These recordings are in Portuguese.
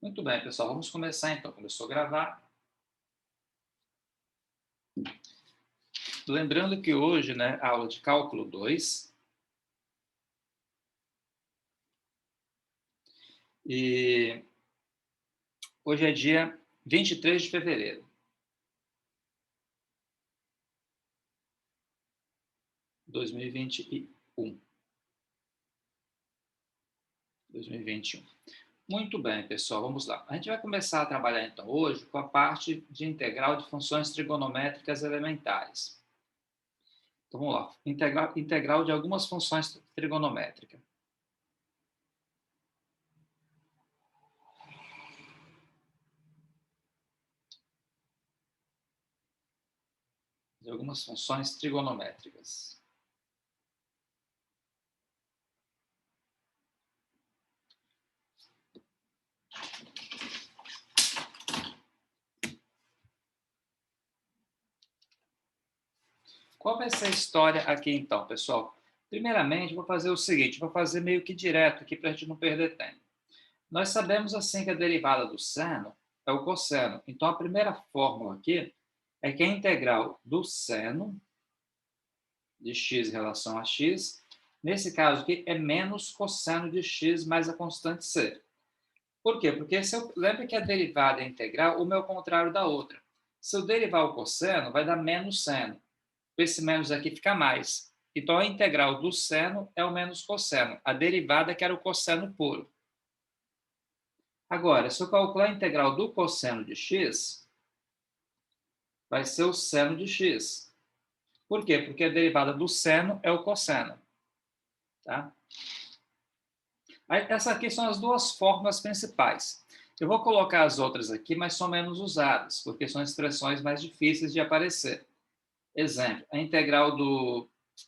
Muito bem, pessoal, vamos começar então. Começou a gravar. Lembrando que hoje, né, aula de cálculo 2, e hoje é dia 23 de fevereiro de 2021. 2021. Muito bem, pessoal, vamos lá. A gente vai começar a trabalhar então hoje com a parte de integral de funções trigonométricas elementares. Então vamos lá, integral de algumas funções trigonométricas. De algumas funções trigonométricas. Qual vai ser a história aqui então, pessoal? Primeiramente, vou fazer o seguinte, vou fazer meio que direto aqui para a gente não perder tempo. Nós sabemos assim que a derivada do seno é o cosseno. Então, a primeira fórmula aqui é que a integral do seno de x em relação a x, nesse caso aqui, é menos cosseno de x mais a constante c. Por quê? Porque se eu lembro que a derivada é integral, uma é o contrário da outra. Se eu derivar o cosseno, vai dar menos seno. Esse menos aqui fica mais. Então, a integral do seno é o menos cosseno. A derivada que era o cosseno puro. Agora, se eu calcular a integral do cosseno de x, vai ser o seno de x. Por quê? Porque a derivada do seno é o cosseno. Tá? Essas aqui são as duas fórmulas principais. Eu vou colocar as outras aqui, mas são menos usadas, porque são expressões mais difíceis de aparecer. Exemplo, a integral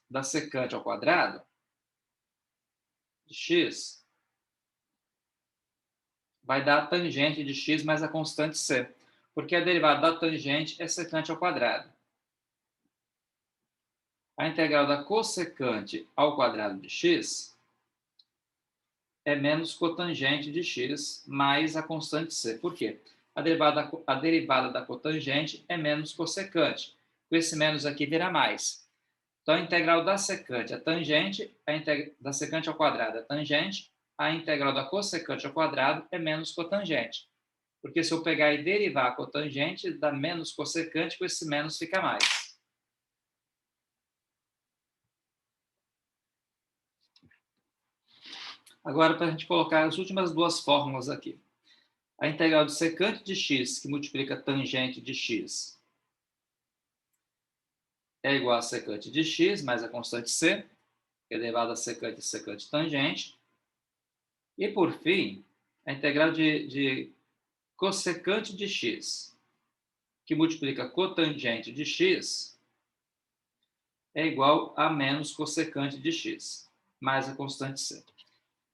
da secante ao quadrado de x vai dar a tangente de x mais a constante c, porque a derivada da tangente é secante ao quadrado. A integral da cossecante ao quadrado de x é menos cotangente de x mais a constante c. Por quê? A derivada da cotangente é menos cossecante. Com esse menos aqui vira mais. Então, a integral da secante é tangente, da secante ao quadrado é tangente, a integral da cossecante ao quadrado é menos cotangente. Porque se eu pegar e derivar a cotangente, dá menos cossecante, com esse menos fica mais. Agora, para a gente colocar as últimas duas fórmulas aqui. A integral de secante de x, que multiplica tangente de x, é igual a secante de x mais a constante c, que é elevada a secante de secante tangente. E, por fim, a integral de cossecante de x, que multiplica cotangente de x, é igual a menos cossecante de x, mais a constante c.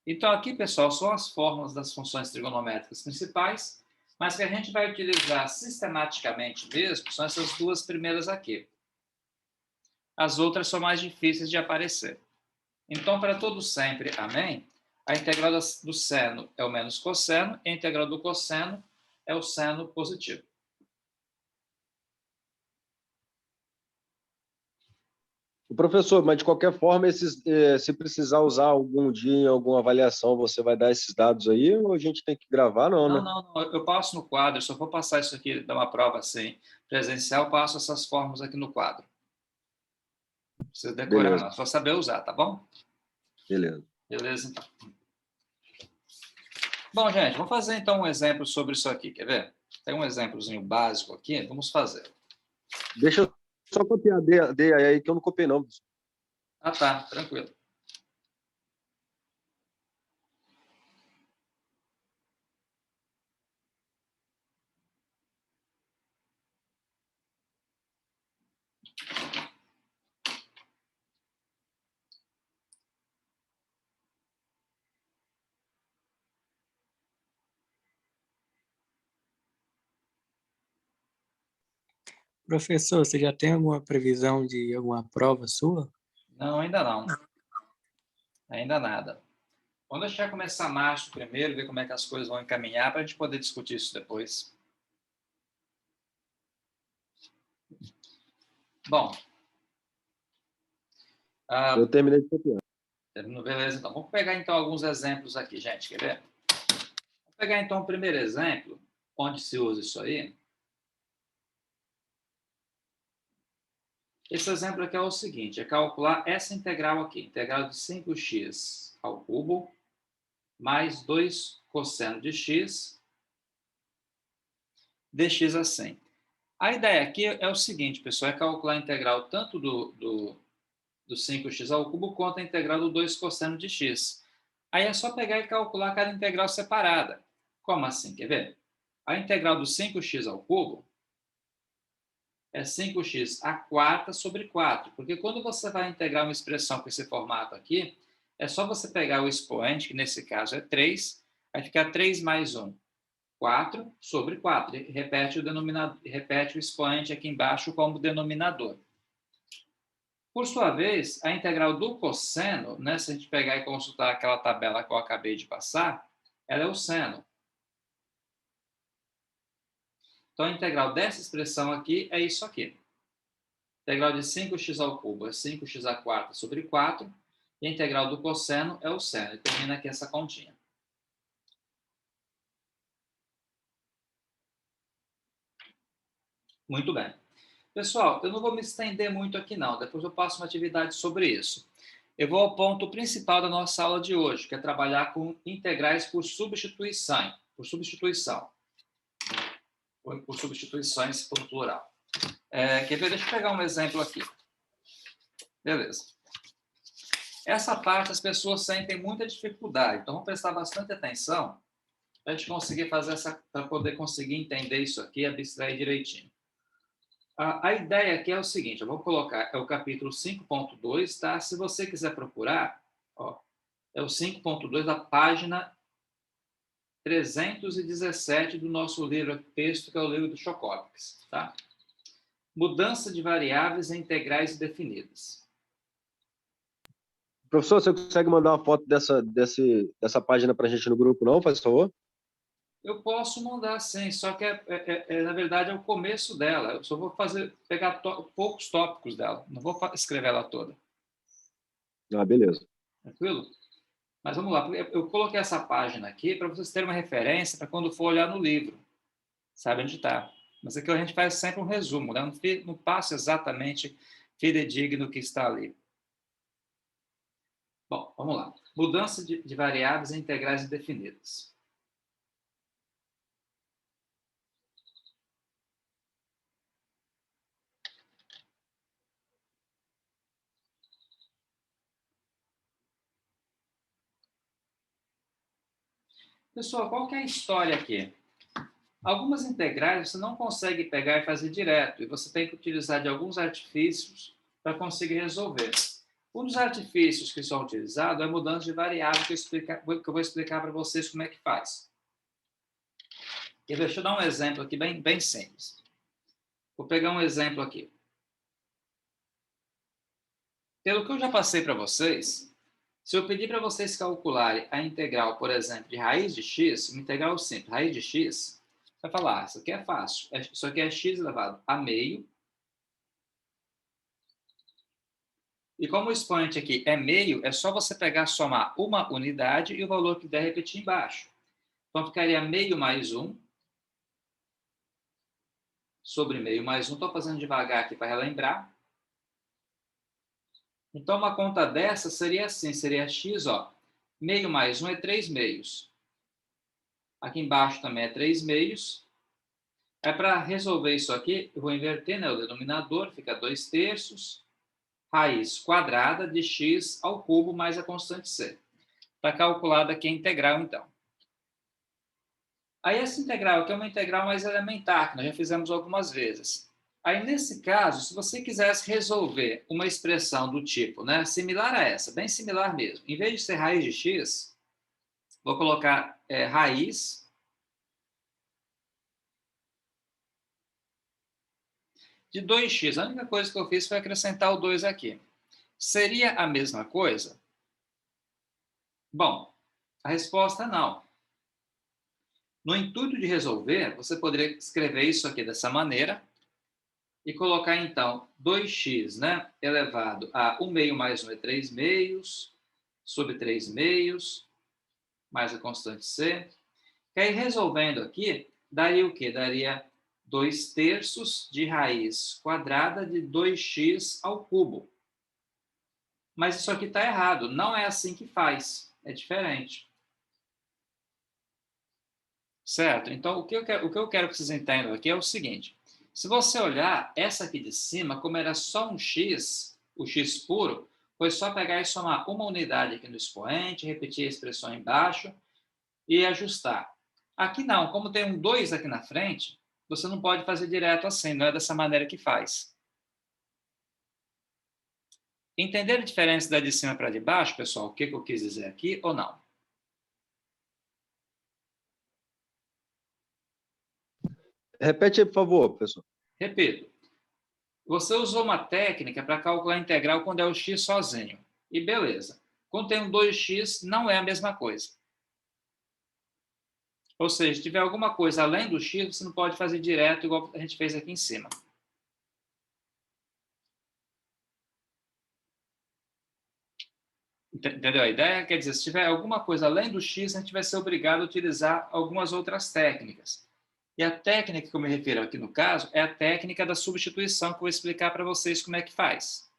Então, aqui, pessoal, são as fórmulas das funções trigonométricas principais, mas que a gente vai utilizar sistematicamente mesmo são essas duas primeiras aqui. As outras são mais difíceis de aparecer. Então, para todo sempre, amém? A integral do seno é o menos cosseno, e a integral do cosseno é o seno positivo. Professor, mas de qualquer forma, se precisar usar algum dia em alguma avaliação, você vai dar esses dados aí ou a gente tem que gravar, não, Não, né? não, não, eu passo no quadro, só vou passar isso aqui, dar uma prova assim, presencial, passo essas fórmulas aqui no quadro. Não precisa decorar, Beleza, não, só saber usar, tá bom? beleza. Beleza, então. Bom, gente, vamos fazer então um exemplo sobre isso aqui, quer ver? Tem um exemplozinho básico aqui, vamos fazer. Deixa eu só copiar, dê aí que eu não copiei não. Ah, tá, tranquilo. Professor, você já tem alguma previsão de alguma prova sua? Não, ainda não. Ainda nada. Vamos deixar começar março primeiro, ver como é que as coisas vão encaminhar para a gente poder discutir isso depois. Bom. Eu terminei de copiar. Beleza, então. Vamos pegar, então, alguns exemplos aqui, gente. Quer ver? Vamos pegar, então, o primeiro exemplo, onde se usa isso aí. Esse exemplo aqui é o seguinte, é calcular essa integral aqui, integral de 5x ao cubo, mais 2 cosseno de x, dx a 100. A ideia aqui é o seguinte, pessoal, é calcular a integral tanto do 5x ao cubo quanto a integral do 2 cosseno de x. Aí é só pegar e calcular cada integral separada. Como assim? Quer ver? A integral do 5x ao cubo é 5x a quarta sobre 4. Porque quando você vai integrar uma expressão com esse formato aqui, é só você pegar o expoente, que nesse caso é 3, vai ficar 3 mais 1, 4 sobre 4. Repete o expoente aqui embaixo como denominador. Por sua vez, a integral do cosseno, né, se a gente pegar e consultar aquela tabela que eu acabei de passar, ela é o seno. Então, a integral dessa expressão aqui é isso aqui. A integral de 5x ao cubo é 5x a quarta sobre 4. E a integral do cosseno é o seno. E termina aqui essa continha. Muito bem. Pessoal, eu não vou me estender muito aqui não. Depois eu passo uma atividade sobre isso. Eu vou ao ponto principal da nossa aula de hoje, que é trabalhar com integrais por substituição. Por substituições por plural. Quer ver? Deixa eu pegar um exemplo aqui. Beleza. Essa parte as pessoas sentem muita dificuldade, então vamos prestar bastante atenção para a gente conseguir fazer para poder conseguir entender isso aqui e abstrair direitinho. A ideia aqui é o seguinte, eu vou colocar, é o capítulo 5.2, tá? Se você quiser procurar, ó, é o 5.2 da página 317 do nosso livro texto, que é o livro do Chocopics, tá? Mudança de variáveis em integrais definidas. Professor, você consegue mandar uma foto dessa página para a gente no grupo, não, faz favor? Eu posso mandar sim, só que na verdade é o começo dela. Eu só vou pegar poucos tópicos dela, não vou escrever ela toda. Ah, beleza. Tranquilo? Mas vamos lá, eu coloquei essa página aqui para vocês terem uma referência para quando for olhar no livro. Sabe onde está. Mas aqui a gente faz sempre um resumo, né? Não passa exatamente fidedigno o que está ali. Bom, vamos lá. Mudança de variáveis em integrais indefinidas. Pessoal, qual que é a história aqui? Algumas integrais você não consegue pegar e fazer direto, e você tem que utilizar de alguns artifícios para conseguir resolver. Um dos artifícios que são utilizados é a mudança de variável, que eu vou explicar para vocês como é que faz. E deixa eu dar um exemplo aqui bem simples. Vou pegar um exemplo aqui. Pelo que eu já passei para vocês, se eu pedir para vocês calcularem a integral, por exemplo, de raiz de x, uma integral simples, raiz de x, você vai falar, isso aqui é fácil, isso aqui é x elevado a meio. E como o expoente aqui é meio, é só você pegar, somar uma unidade e o valor que der repetir embaixo. Então, ficaria meio mais 1 sobre meio mais 1. Estou fazendo devagar aqui para relembrar. Então, uma conta dessa seria assim, seria x, ó, meio mais 1 é 3 meios. Aqui embaixo também é 3 meios. Para resolver isso aqui, eu vou inverter, né, o denominador, fica 2 terços, raiz quadrada de x ao cubo mais a constante c. Está calculada aqui a integral, então. Aí essa integral aqui é uma integral mais elementar, que nós já fizemos algumas vezes. Aí, nesse caso, se você quisesse resolver uma expressão do tipo, né, similar a essa, bem similar mesmo, em vez de ser raiz de x, vou colocar raiz de 2x. A única coisa que eu fiz foi acrescentar o 2 aqui. Seria a mesma coisa? Bom, A resposta é não. No intuito de resolver, você poderia escrever isso aqui dessa maneira e colocar, então, 2x, né, elevado a 1 meio mais 1 é 3 meios, sobre 3 meios, mais a constante c. E aí, resolvendo aqui, daria o quê? Daria 2 terços de raiz quadrada de 2x ao cubo. Mas isso aqui está errado. Não é assim que faz. É diferente. Certo? Então, o que eu quero que vocês entendam aqui é o seguinte. Se você olhar essa aqui de cima, como era só um x, o x puro, foi só pegar e somar uma unidade aqui no expoente, repetir a expressão embaixo e ajustar. Aqui não, como tem um 2 aqui na frente, você não pode fazer direto assim, não é dessa maneira que faz. Entenderam a diferença da de cima para de baixo, pessoal? O que eu quis dizer aqui ou não? Repete aí, por favor, professor. Repito. Você usou uma técnica para calcular a integral quando é o x sozinho. E beleza. Quando tem um 2x, não é a mesma coisa. Ou seja, se tiver alguma coisa além do x, você não pode fazer direto igual a gente fez aqui em cima. Entendeu a ideia? Quer dizer, se tiver alguma coisa além do x, a gente vai ser obrigado a utilizar algumas outras técnicas. E a técnica que eu me refiro aqui no caso é a técnica da substituição, que eu vou explicar para vocês como é que faz.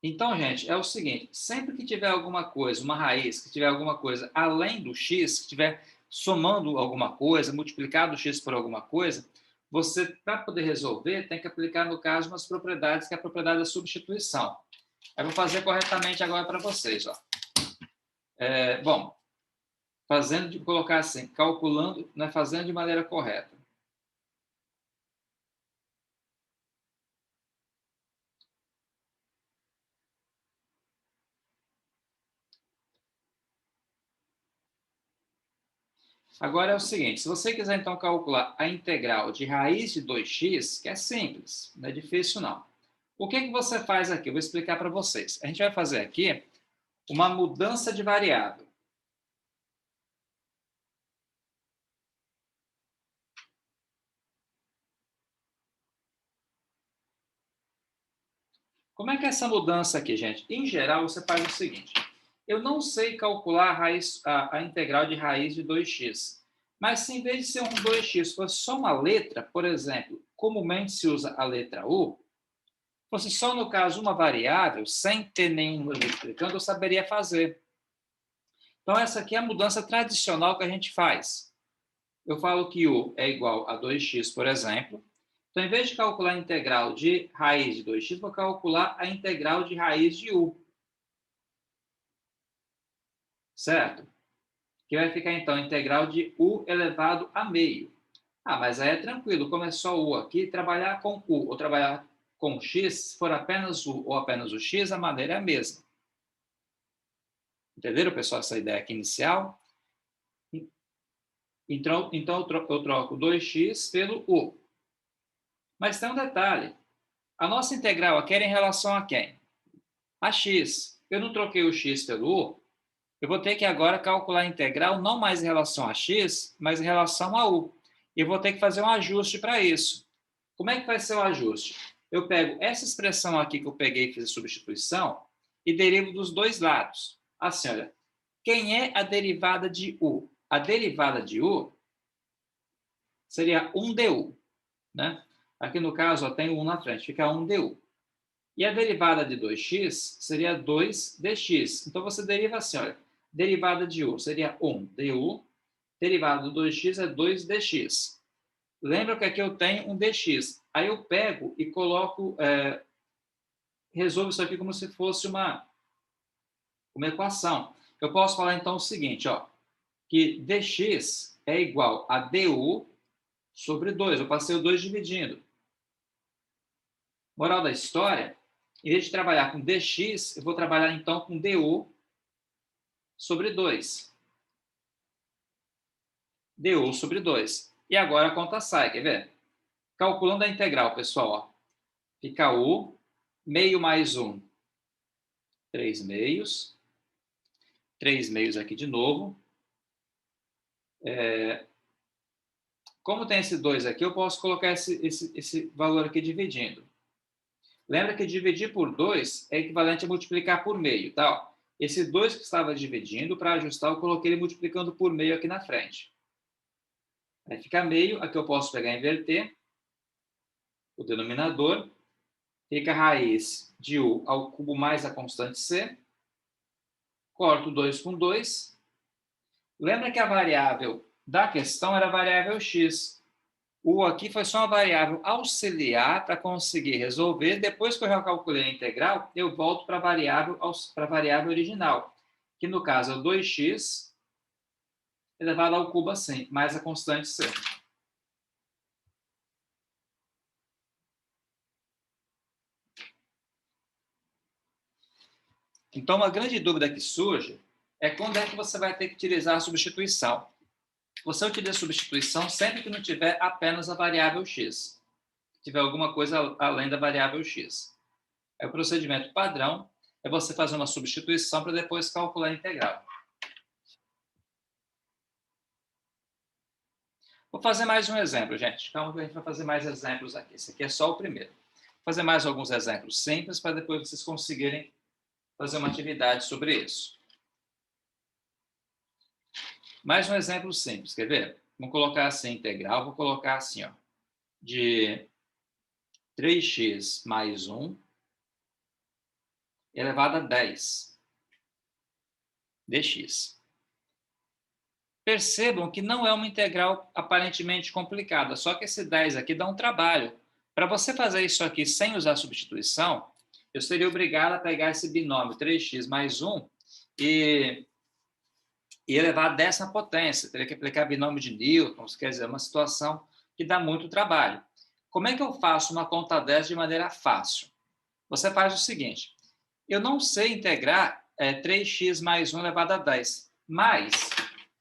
Então, gente, é o seguinte, sempre que tiver alguma coisa, uma raiz, que tiver alguma coisa além do x, que estiver somando alguma coisa, multiplicado o x por alguma coisa, você, para poder resolver, tem que aplicar, no caso, umas propriedades, que é a propriedade da substituição. Eu vou fazer corretamente agora para vocês. Ó. Bom, colocar assim, calculando, né, fazendo de maneira correta. Agora é o seguinte, se você quiser então calcular a integral de raiz de 2x, que é simples, não é difícil não. O que você faz aqui? Eu vou explicar para vocês. A gente vai fazer aqui uma mudança de variável. Como é que é essa mudança aqui, gente? Em geral, você faz o seguinte. Eu não sei calcular a integral de raiz de 2x. Mas se em vez de ser um 2x fosse só uma letra, por exemplo, comumente se usa a letra U, fosse só, no caso, uma variável, sem ter nenhum multiplicando, eu saberia fazer. Então, essa aqui é a mudança tradicional que a gente faz. Eu falo que U é igual a 2x, por exemplo. Então, em vez de calcular a integral de raiz de 2x, vou calcular a integral de raiz de U. Certo? Que vai ficar, então, a integral de U elevado a meio. Ah, mas aí é tranquilo. Como é só U aqui, trabalhar com U ou trabalhar com X, se for apenas U ou apenas o X, a maneira é a mesma. Entenderam, pessoal, essa ideia aqui inicial? Então eu troco 2x pelo U. Mas tem um detalhe. A nossa integral aqui era em relação a quem? A x. Eu não troquei o x pelo U. Eu vou ter que agora calcular a integral não mais em relação a x, mas em relação a U. E eu vou ter que fazer um ajuste para isso. Como é que vai ser o ajuste? Eu pego essa expressão aqui que eu peguei e fiz a substituição e derivo dos dois lados. Assim, olha. Quem é a derivada de U? A derivada de U seria 1 du, né? Aqui no caso, ó, tem o 1 na frente, fica 1 du. E a derivada de 2x seria 2dx. Então, você deriva assim, olha, derivada de U seria 1 du, derivada do 2x é 2dx. Lembra que aqui eu tenho um dx. Aí eu pego e coloco, resolvo isso aqui como se fosse uma equação. Eu posso falar, então, o seguinte, ó, que dx é igual a du sobre 2. Eu passei o 2 dividindo. Moral da história, em vez de trabalhar com dx, eu vou trabalhar então com du sobre 2. Du sobre 2. E agora a conta sai, quer ver? Calculando a integral, pessoal, ó, fica u, meio mais 1, 3 meios, 3 meios aqui de novo. Como tem esse 2 aqui, eu posso colocar esse valor aqui dividindo. Lembra que dividir por 2 é equivalente a multiplicar por meio, tá? Esse 2 que estava dividindo, para ajustar, eu coloquei ele multiplicando por meio aqui na frente. Aí fica meio, aqui eu posso pegar e inverter o denominador. Fica a raiz de u ao cubo mais a constante c. Corto 2 com 2. Lembra que a variável da questão era a variável x. O aqui foi só uma variável auxiliar para conseguir resolver. Depois que eu já calculei a integral, eu volto para a variável original, que no caso é o 2x elevado ao cubo assim, mais a constante c. Então, uma grande dúvida que surge é quando é que você vai ter que utilizar a substituição. Você utiliza a substituição sempre que não tiver apenas a variável x. Se tiver alguma coisa além da variável x. O procedimento padrão é você fazer uma substituição para depois calcular a integral. Vou fazer mais um exemplo, gente. Calma que a gente vai fazer mais exemplos aqui. Esse aqui é só o primeiro. Vou fazer mais alguns exemplos simples para depois vocês conseguirem fazer uma atividade sobre isso. Mais um exemplo simples, quer ver? Vamos colocar assim, integral, vou colocar assim, ó, de 3x mais 1 elevado a 10 dx. Percebam que não é uma integral aparentemente complicada, só que esse 10 aqui dá um trabalho. Para você fazer isso aqui sem usar substituição, eu seria obrigado a pegar esse binômio 3x mais 1 e elevar a 10ª potência. Teria que aplicar binômio de Newton, quer dizer, uma situação que dá muito trabalho. Como é que eu faço uma conta 10 de maneira fácil? Você faz o seguinte, eu não sei integrar 3x mais 1 elevado a 10, mas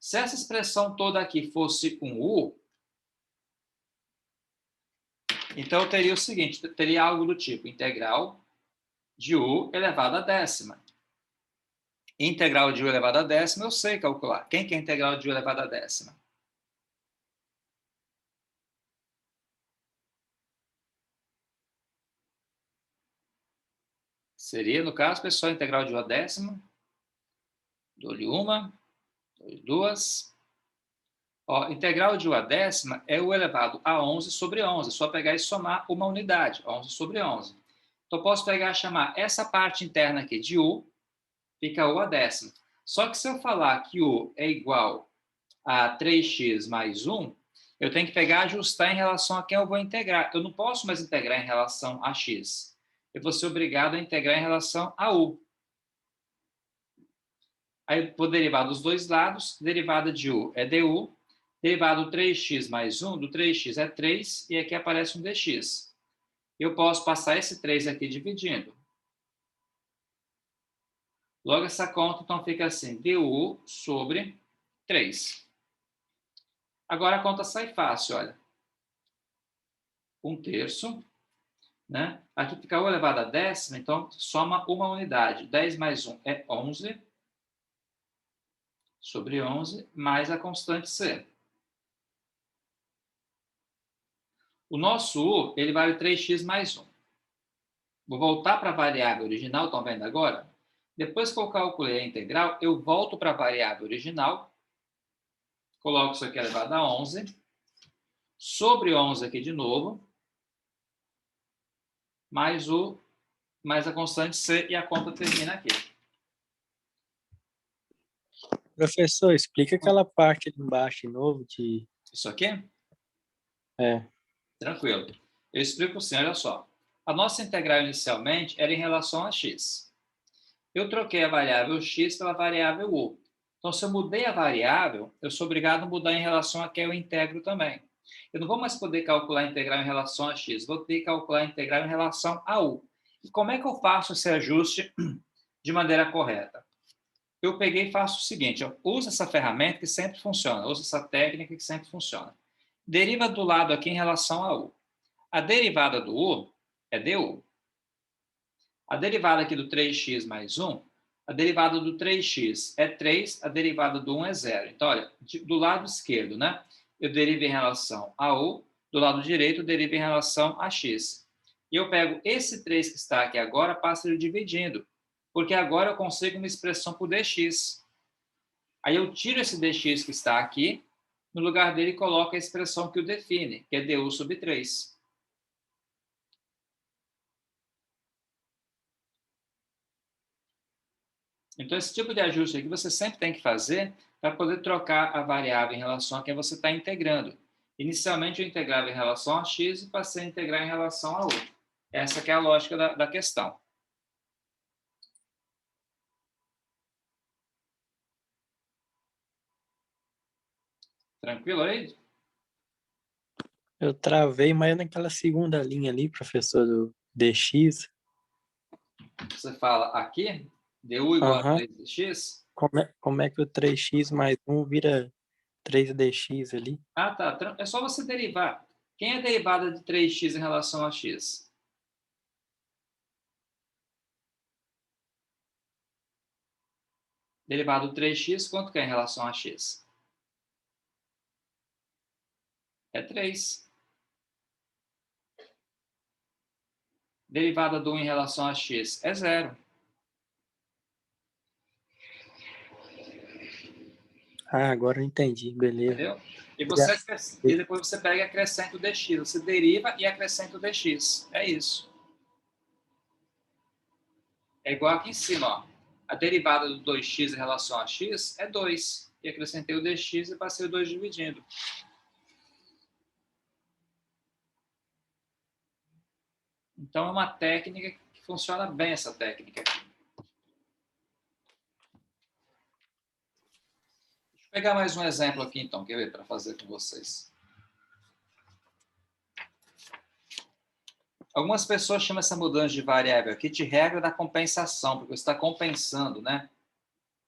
se essa expressão toda aqui fosse um u, então eu teria o seguinte, teria algo do tipo integral de u elevado a 10ª. Integral de u elevado a 10ª eu sei calcular. Quem que é integral de u elevado a 10ª? Seria, no caso, pessoal, integral de u a 10ª. Dou-lhe uma, dou-lhe duas. Ó, integral de u a 10ª é u elevado a 11 sobre 11. É só pegar e somar uma unidade, 11 sobre 11. Então, eu posso pegar e chamar essa parte interna aqui de u, fica u a 10ª. Só que se eu falar que u é igual a 3x mais 1, eu tenho que pegar e ajustar em relação a quem eu vou integrar. Eu não posso mais integrar em relação a x. Eu vou ser obrigado a integrar em relação a u. Aí eu vou derivar dos dois lados, derivada de u é du, derivado do 3x mais 1, do 3x é 3, e aqui aparece um dx. Eu posso passar esse 3 aqui dividindo. Logo, essa conta, então, fica assim, du sobre 3. Agora a conta sai fácil, olha. 1/3, né? Aqui fica u elevado a 10ª, então soma uma unidade. 10 mais 1 é 11 sobre 11, mais a constante c. O nosso u, ele vale 3x mais 1. Vou voltar para a variável original, estão vendo agora? Depois que eu calculei a integral, eu volto para a variável original, coloco isso aqui elevado a 11, sobre 11 aqui de novo, mais a constante c, e a conta termina aqui. Professor, explica aquela parte ali embaixo de novo de... Isso aqui? É. Tranquilo. Eu explico assim, olha só. A nossa integral inicialmente era em relação a x. Eu troquei a variável x pela variável u. Então, se eu mudei a variável, eu sou obrigado a mudar em relação a quem eu integro também. Eu não vou mais poder calcular a integral em relação a x, vou ter que calcular a integral em relação a u. E como é que eu faço esse ajuste de maneira correta? Eu peguei e faço o seguinte, eu uso essa ferramenta que sempre funciona, uso essa técnica que sempre funciona. Deriva do lado aqui em relação a u. A derivada do u é du. A derivada aqui do 3x mais 1, A derivada do 3x é 3, a derivada do 1 é 0. Então, olha, do lado esquerdo, né? Eu derivo em relação a u, do lado direito eu derivo em relação a x. E eu pego esse 3 que está aqui agora, passo ele dividindo, porque agora eu consigo uma expressão por dx. Aí eu tiro esse dx que está aqui, no lugar dele coloco a expressão que o define, que é du sobre 3. Então, esse tipo de ajuste aqui você sempre tem que fazer para poder trocar a variável em relação a quem você está integrando. Inicialmente, eu integrava em relação a x e passei a integrar em relação a u. Essa que é a lógica da questão. Tranquilo aí? Eu travei, mas naquela segunda linha ali, professor, do dx. Você fala aqui, du igual a Aham. 3dx. Como é que o 3x mais 1 vira 3dx ali? Ah, tá. É só você derivar. Quem é a derivada de 3x em relação a x? Derivada do 3x, quanto que é em relação a x? É 3. Derivada do 1 em relação a x é 0. Ah, agora eu entendi, beleza. Entendeu? E a- E depois você pega e acrescenta o dx. Você deriva e acrescenta o dx. É isso. É igual aqui em cima, ó. A derivada do 2x em relação a x é 2. E acrescentei o dx e passei o 2 dividindo. Então é uma técnica que funciona bem, essa técnica aqui. Deixa eu pegar mais um exemplo aqui, então, quer ver, para fazer com vocês. Algumas pessoas chamam essa mudança de variável aqui de regra da compensação, porque você está compensando, né?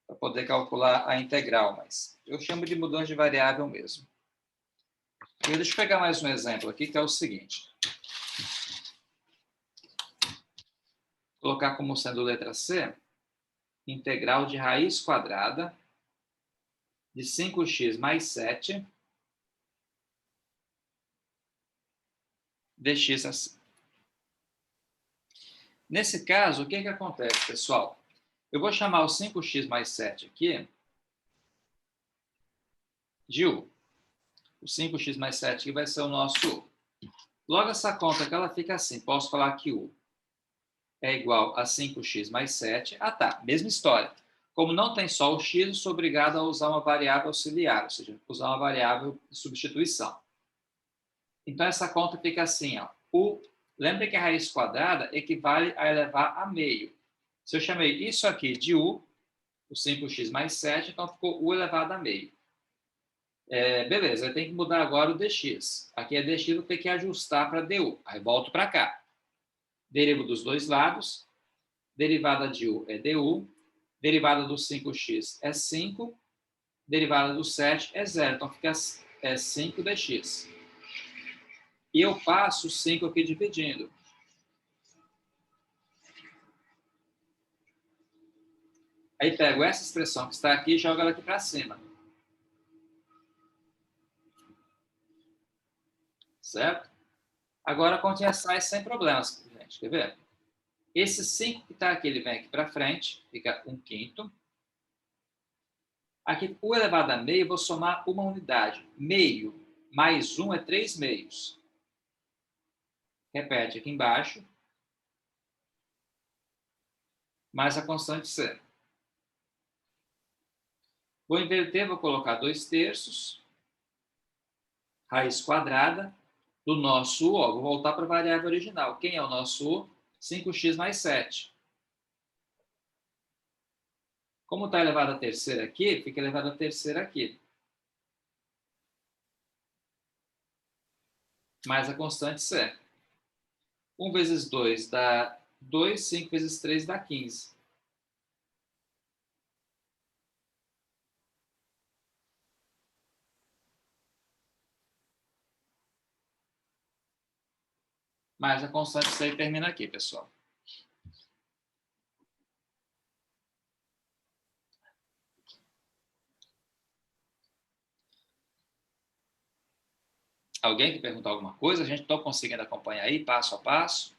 Para poder calcular a integral, mas eu chamo de mudança de variável mesmo. Deixa eu pegar mais um exemplo aqui, que é o seguinte. Vou colocar como sendo letra C, integral de raiz quadrada de 5x mais 7 dx assim. Nesse caso, o que acontece, pessoal? Eu vou chamar o 5x mais 7 aqui de u. O 5x mais 7 aqui vai ser o nosso u. Logo, essa conta que ela fica assim. Posso falar que u é igual a 5x mais 7. Ah, tá. Mesma história. Como não tem só o x, eu sou obrigado a usar uma variável auxiliar, ou seja, usar uma variável de substituição. Então, essa conta fica assim, ó. Lembra que a raiz quadrada equivale a elevar a meio. Se eu chamei isso aqui de u, o 5x mais 7, então ficou u elevado a meio. Beleza, eu tenho que mudar agora o dx. Aqui é dx, eu vou ter que ajustar para du. Aí volto para cá. Derivo dos dois lados. Derivada de u é du. Derivada do 5x é 5. Derivada do 7 é 0. Então fica 5 dx. E eu passo 5 aqui dividindo. Aí pego essa expressão que está aqui e jogo ela aqui para cima. Certo? Agora continha sai sem problemas, gente. Quer ver? Esse 5 que está aqui, ele vem aqui para frente, fica 1/5. Aqui, o elevado a meio, eu vou somar uma unidade. Meio mais 1 é 3 meios. Repete aqui embaixo. Mais a constante C. Vou inverter, vou colocar 2/3. Raiz quadrada do nosso U. Ó, vou voltar para a variável original. Quem é o nosso U? 5x mais 7. Como está elevado a terceira aqui, fica elevado a terceira aqui. Mais a constante C. 1 vezes 2 dá 2, 5 vezes 3 dá 15. Mais a constante C termina aqui, pessoal. Alguém que perguntar alguma coisa? A gente está conseguindo acompanhar aí, passo a passo?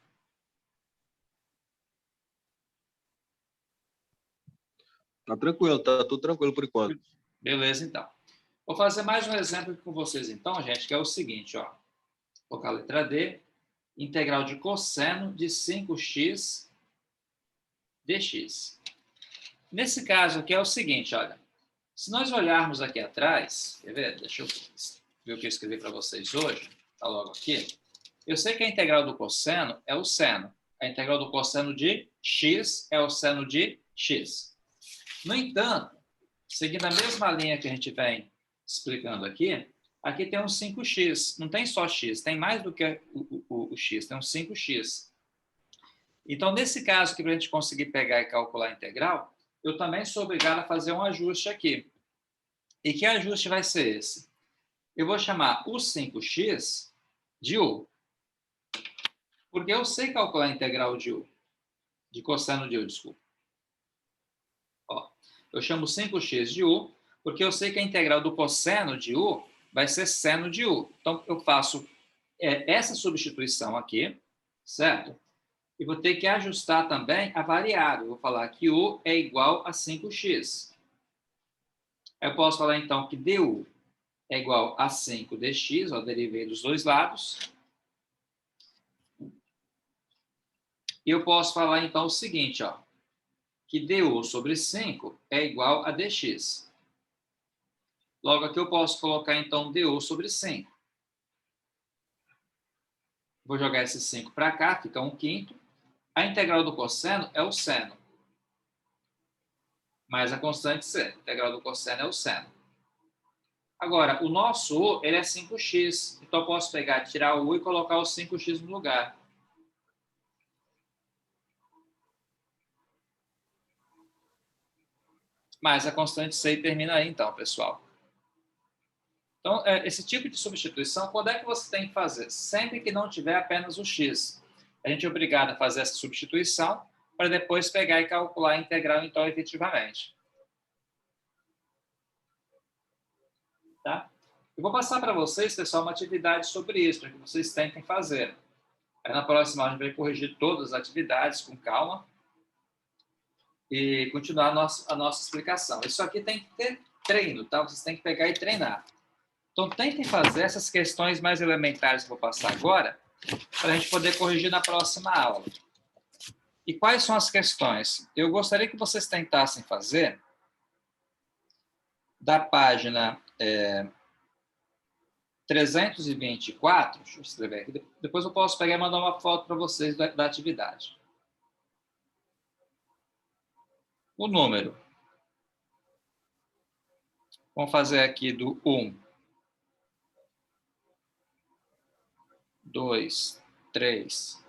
Tá tranquilo, tá tudo tranquilo por enquanto. Beleza, então. Vou fazer mais um exemplo aqui com vocês, então, gente, que é o seguinte, ó. Vou colocar a letra D, integral de cosseno de 5x dx. Nesse caso aqui é o seguinte, olha. Se nós olharmos aqui atrás, quer ver? Deixa eu ver o que eu escrevi para vocês hoje. Está logo aqui. Eu sei que a integral do cosseno é o seno. A integral do cosseno de x é o seno de x. No entanto, seguindo a mesma linha que a gente vem explicando aqui, aqui tem um 5x. Não tem só x, tem mais do que o x, tem um 5x. Então, nesse caso, que para a gente conseguir pegar e calcular a integral, eu também sou obrigado a fazer um ajuste aqui. E que ajuste vai ser esse? Eu vou chamar o 5x de u. Porque eu sei calcular a integral de u. De cosseno de u, desculpa. Ó, eu chamo 5x de u, porque eu sei que a integral do cosseno de u vai ser seno de u. Então, eu faço essa substituição aqui, certo? E vou ter que ajustar também a variável. Vou falar que u é igual a 5x. Eu posso falar, então, que du é igual a 5dx, ó, derivei dos dois lados. E eu posso falar, então, o seguinte, ó, que du sobre 5 é igual a dx. Logo aqui eu posso colocar, então, du sobre 5. Vou jogar esse 5 para cá, fica 1/5. A integral do cosseno é o seno. Mais a constante c. A integral do cosseno é o seno. Agora, o nosso u, ele é 5x. Então, eu posso pegar, tirar o u e colocar o 5x no lugar. Mas a constante c termina aí, então, pessoal. Então, esse tipo de substituição, quando é que você tem que fazer? Sempre que não tiver apenas o x. A gente é obrigado a fazer essa substituição para depois pegar e calcular a integral, então, efetivamente. Tá? Eu vou passar para vocês, pessoal, uma atividade sobre isso, para que vocês tentem fazer. Aí, na próxima, a gente vai corrigir todas as atividades com calma e continuar a nossa explicação. Isso aqui tem que ter treino, tá? Vocês têm que pegar e treinar. Então, tentem fazer essas questões mais elementares que eu vou passar agora, para a gente poder corrigir na próxima aula. E quais são as questões? Eu gostaria que vocês tentassem fazer da página 324, deixa eu escrever aqui, depois eu posso pegar e mandar uma foto para vocês da atividade. O número. Vamos fazer aqui do 1, 2, 3,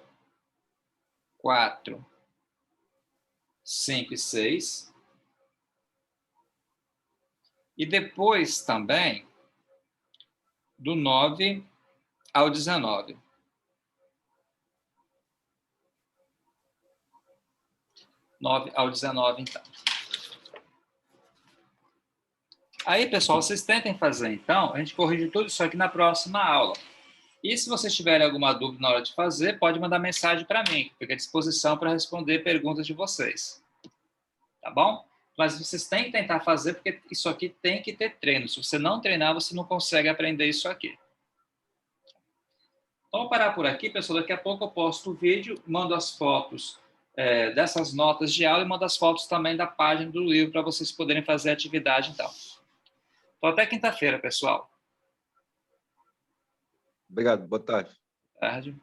4, 5 e 6. E depois também do 9 ao 19. 9 ao 19, então. Aí, pessoal, vocês tentem fazer, então. A gente corrige tudo isso aqui na próxima aula. E se vocês tiverem alguma dúvida na hora de fazer, pode mandar mensagem para mim. Fico à disposição para responder perguntas de vocês. Tá bom? Mas vocês têm que tentar fazer, porque isso aqui tem que ter treino. Se você não treinar, você não consegue aprender isso aqui. Então, vou parar por aqui, pessoal. Daqui a pouco eu posto o vídeo, mando as fotos dessas notas de aula e mando as fotos também da página do livro para vocês poderem fazer a atividade, então. Então, até quinta-feira, pessoal. Obrigado, boa tarde. Boa tarde.